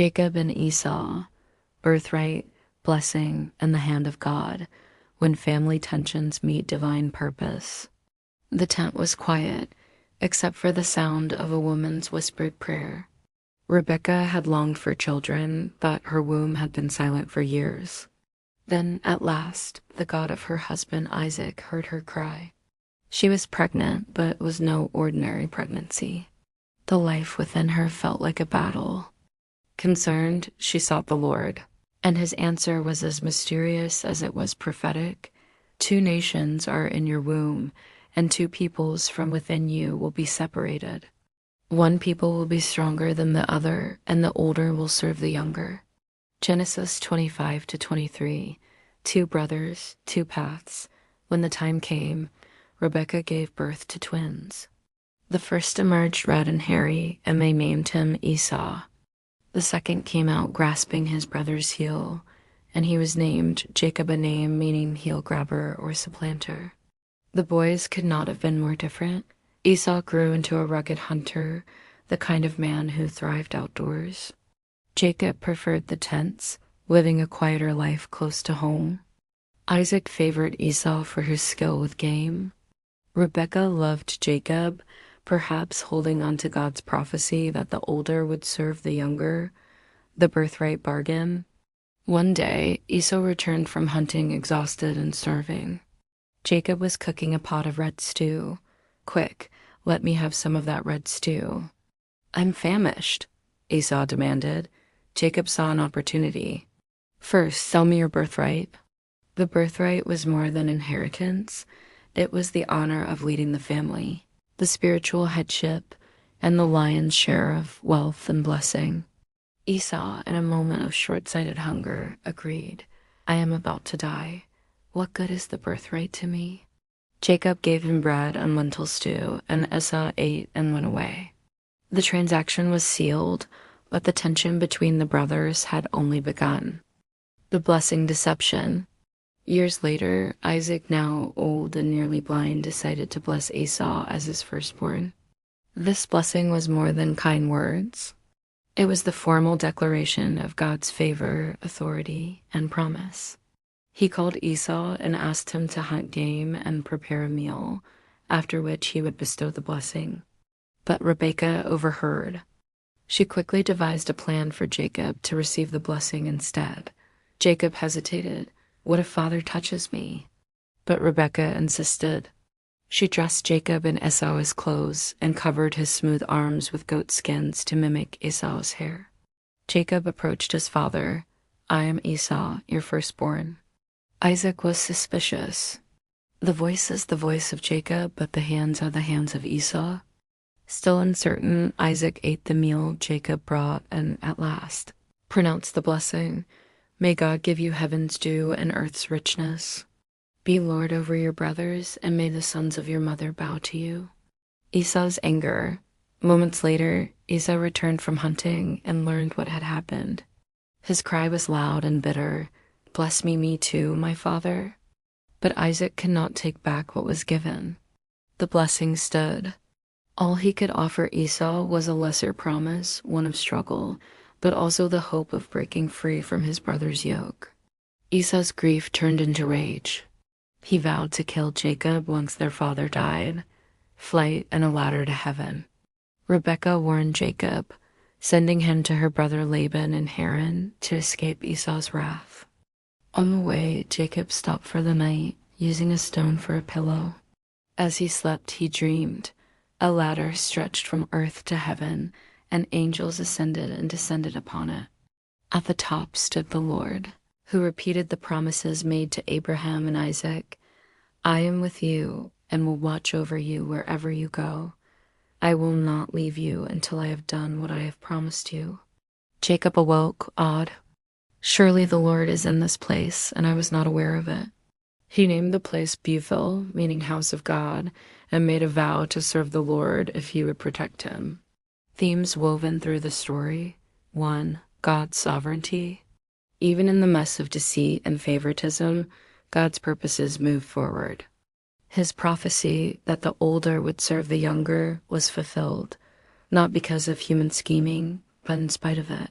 Jacob and Esau, birthright, blessing, and the hand of God, when family tensions meet divine purpose. The tent was quiet, except for the sound of a woman's whispered prayer. Rebekah had longed for children, but her womb had been silent for years. Then, at last, the God of her husband Isaac heard her cry. She was pregnant, but it was no ordinary pregnancy. The life within her felt like a battle. Concerned, she sought the Lord, and his answer was as mysterious as it was prophetic. 2 nations are in your womb, and 2 peoples from within you will be separated. 1 people will be stronger than the other, and the older will serve the younger. Genesis 25-23, 2 brothers, 2 paths. When the time came, Rebekah gave birth to twins. The first emerged red and hairy, and they named him Esau. The second came out grasping his brother's heel, and he was named Jacob, a name meaning heel grabber or supplanter. The boys could not have been more different. Esau grew into a rugged hunter, the kind of man who thrived outdoors. Jacob preferred the tents, living a quieter life close to home. Isaac favored Esau for his skill with game. Rebekah loved Jacob, perhaps holding on to God's prophecy that the older would serve the younger, the birthright bargain. One day, Esau returned from hunting exhausted and starving. Jacob was cooking a pot of red stew. "Quick, let me have some of that red stew." "I'm famished," Esau demanded. Jacob saw an opportunity. "First, sell me your birthright." The birthright was more than inheritance. It was the honor of leading the family, the spiritual headship, and the lion's share of wealth and blessing. Esau, in a moment of short-sighted hunger, agreed. "I am about to die. What good is the birthright to me?" Jacob gave him bread and lentil stew, and Esau ate and went away. The transaction was sealed, but the tension between the brothers had only begun. The blessing deception. Years later, Isaac, now old and nearly blind, decided to bless Esau as his firstborn. This blessing was more than kind words. It was the formal declaration of God's favor, authority, and promise. He called Esau and asked him to hunt game and prepare a meal, after which he would bestow the blessing. But Rebekah overheard. She quickly devised a plan for Jacob to receive the blessing instead. Jacob hesitated. "What if father touches me?" But Rebekah insisted. She dressed Jacob in Esau's clothes and covered his smooth arms with goat skins to mimic Esau's hair. Jacob approached his father. "I am Esau, your firstborn." Isaac was suspicious. The voice is the voice of Jacob, but the hands are the hands of Esau. Still uncertain, Isaac ate the meal Jacob brought and, at last, pronounced the blessing. "May God give you heaven's dew and earth's richness. Be Lord over your brothers, and may the sons of your mother bow to you." Esau's anger. Moments later, Esau returned from hunting and learned what had happened. His cry was loud and bitter. "Bless me too, my father." But Isaac could not take back what was given. The blessing stood. All he could offer Esau was a lesser promise, one of struggle, but also the hope of breaking free from his brother's yoke. Esau's grief turned into rage. He vowed to kill Jacob once their father died, flight and a ladder to heaven. Rebekah warned Jacob, sending him to her brother Laban in Haran to escape Esau's wrath. On the way, Jacob stopped for the night, using a stone for a pillow. As he slept, he dreamed. A ladder stretched from earth to heaven, and angels ascended and descended upon it. At the top stood the Lord, who repeated the promises made to Abraham and Isaac. "I am with you and will watch over you wherever you go. I will not leave you until I have done what I have promised you." Jacob awoke, awed. Surely the Lord is in this place, and I was not aware of it. He named the place Bethel, meaning house of God, and made a vow to serve the Lord if he would protect him. Themes woven through the story. 1. God's sovereignty. Even in the mess of deceit and favoritism, God's purposes moved forward. His prophecy that the older would serve the younger was fulfilled, not because of human scheming, but in spite of it.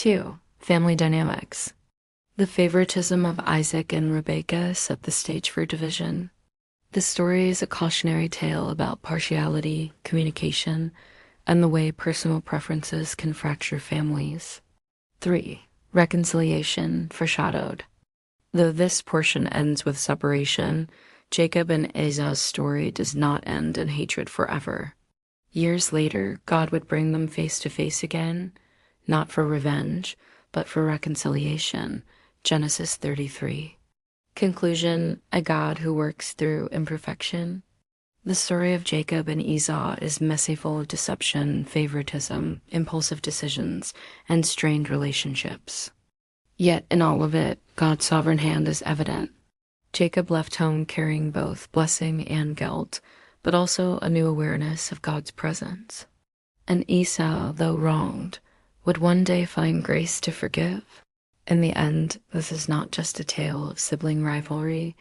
2. Family dynamics. The favoritism of Isaac and Rebekah set the stage for division. The story is a cautionary tale about partiality, communication, and the way personal preferences can fracture families. 3. Reconciliation foreshadowed. Though this portion ends with separation, Jacob and Esau's story does not end in hatred forever. Years later, God would bring them face to face again, not for revenge, but for reconciliation. Genesis 33. Conclusion: a God who works through imperfection. The story of Jacob and Esau is messy, full of deception, favoritism, impulsive decisions, and strained relationships. Yet in all of it, God's sovereign hand is evident. Jacob left home carrying both blessing and guilt, but also a new awareness of God's presence. And Esau, though wronged, would one day find grace to forgive. In the end, this is not just a tale of sibling rivalry.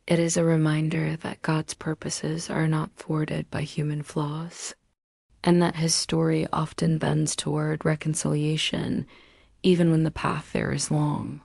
It is a reminder that God's purposes are not thwarted by human flaws, and that his story often bends toward reconciliation, even when the path there is long.